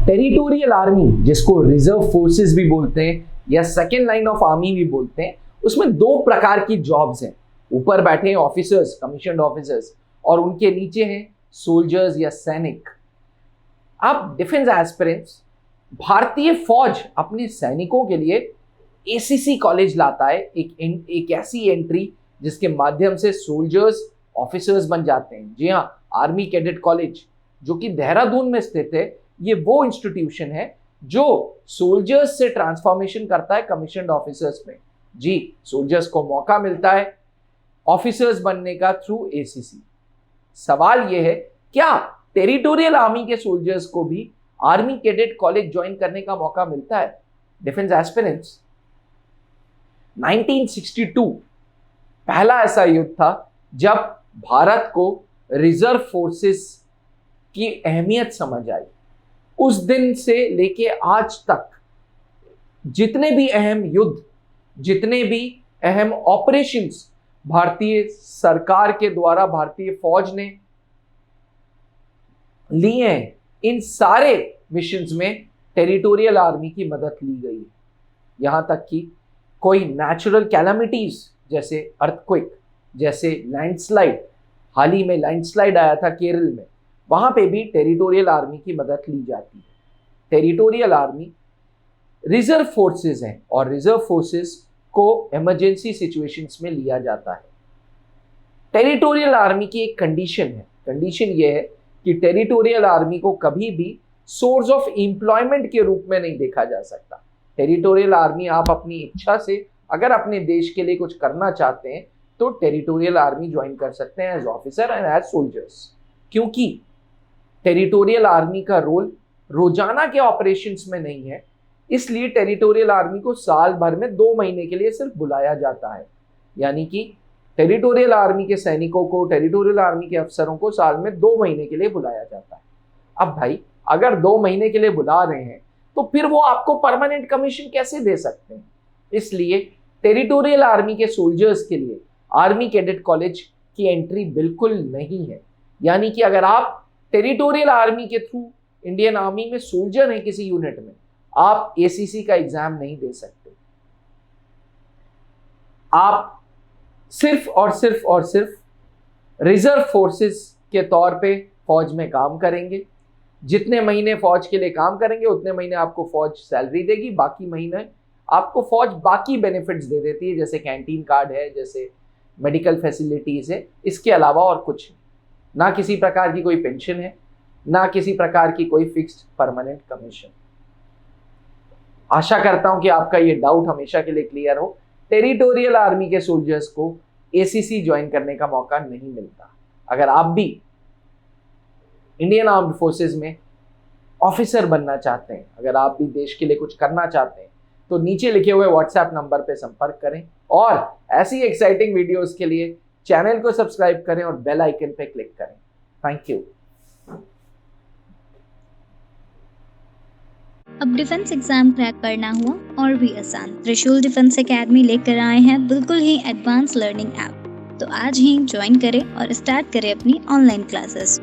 Territorial army, जिसको reserve forces भी बोलते हैं या सेकेंड लाइन ऑफ आर्मी भी बोलते हैं, उसमें दो प्रकार की जॉब्स हैं। ऊपर बैठे हैं ऑफिसर्स, कमीशन्ड ऑफिसर्स, और उनके नीचे हैं सोल्जर्स या सैनिक। अब डिफेंस एस्पिरेंट्स, भारतीय फौज अपने सैनिकों के लिए एसीसी कॉलेज लाता है, एक ऐसी एंट्री जिसके माध्यम से सोल्जर्स ऑफिसर्स बन जाते हैं। जी हाँ, आर्मी कैडेट कॉलेज जो कि देहरादून में स्थित है, ये वो इंस्टीट्यूशन है जो सोल्जर्स से ट्रांसफॉर्मेशन करता है कमीशन्ड ऑफिसर्स में। जी, सोल्जर्स को मौका मिलता है ऑफिसर्स बनने का थ्रू एसीसी। सवाल यह है, क्या टेरिटोरियल आर्मी के सोल्जर्स को भी आर्मी कैडेट कॉलेज ज्वाइन करने का मौका मिलता है? डिफेंस एस्पिरेंट्स, 1962 पहला ऐसा युद्ध था जब भारत को रिजर्व फोर्सेस की अहमियत समझ आई। उस दिन से लेके आज तक जितने भी अहम युद्ध, जितने भी अहम ऑपरेशंस भारतीय सरकार के द्वारा भारतीय फौज ने लिए हैं, इन सारे मिशंस में टेरिटोरियल आर्मी की मदद ली गई है। यहां तक कि कोई नेचुरल कैलामिटीज जैसे अर्थक्वेक, जैसे लैंडस्लाइड, हाल ही में लैंडस्लाइड आया था केरल में, वहां पे भी टेरिटोरियल आर्मी की मदद ली जाती है। टेरिटोरियल आर्मी रिजर्व फोर्सेस हैं और रिजर्व फोर्सेस को इमरजेंसी सिचुएशंस में लिया जाता है। टेरिटोरियल आर्मी की एक कंडीशन है, कंडीशन ये है कि टेरिटोरियल आर्मी को कभी भी सोर्स ऑफ एम्प्लॉयमेंट के रूप में नहीं देखा जा सकता। टेरिटोरियल आर्मी, आप अपनी इच्छा से अगर अपने देश के लिए कुछ करना चाहते हैं तो टेरिटोरियल आर्मी ज्वाइन कर सकते हैं as officer and as soldiers, क्योंकि टेरिटोरियल आर्मी का रोल रोजाना के ऑपरेशंस में नहीं है। इसलिए टेरिटोरियल आर्मी को साल भर में 2 महीने के लिए सिर्फ बुलाया जाता है। यानी कि टेरिटोरियल आर्मी के सैनिकों को, टेरिटोरियल आर्मी के अफसरों को साल में 2 महीने के लिए बुलाया जाता है। अब भाई, अगर 2 महीने के लिए बुला रहे हैं तो फिर वो आपको परमानेंट कमीशन कैसे दे सकते हैं? इसलिए टेरिटोरियल आर्मी के सोल्जर्स के लिए आर्मी कैडेट कॉलेज की एंट्री बिल्कुल नहीं है। यानी कि अगर आप टेरिटोरियल आर्मी के थ्रू इंडियन आर्मी में सोल्जर हैं किसी यूनिट में, आप एसीसी का एग्जाम नहीं दे सकते। आप सिर्फ और सिर्फ रिजर्व फोर्सेस के तौर पे फौज में काम करेंगे। जितने महीने फौज के लिए काम करेंगे उतने महीने आपको फौज सैलरी देगी, बाकी महीने आपको फौज बाकी बेनिफिट्स दे देती है, जैसे कैंटीन कार्ड है, जैसे मेडिकल फैसिलिटीज है। इसके अलावा और कुछ नहीं। ना किसी प्रकार की कोई पेंशन है, ना किसी प्रकार की कोई फिक्स्ड परमानेंट कमीशन। आशा करता हूं कि आपका ये डाउट हमेशा के लिए क्लियर हो। टेरिटोरियल आर्मी के सोल्जर्स को एसीसी ज्वाइन करने का मौका नहीं मिलता। अगर आप भी इंडियन आर्म्ड फोर्सेस में ऑफिसर बनना चाहते हैं, अगर आप भी देश के लिए कुछ करना चाहते हैं, तो नीचे लिखे हुए व्हाट्सएप नंबर पर संपर्क करें और ऐसी एक्साइटिंग वीडियोस के लिए चैनल को सब्सक्राइब करें और बेल आइकन पर क्लिक करें। Thank you. अब डिफेंस एग्जाम क्रैक करना हुआ और भी आसान, त्रिशूल डिफेंस एकेडमी लेकर आए हैं बिल्कुल ही एडवांस लर्निंग ऐप। तो आज ही ज्वाइन करें और स्टार्ट करें अपनी ऑनलाइन क्लासेस।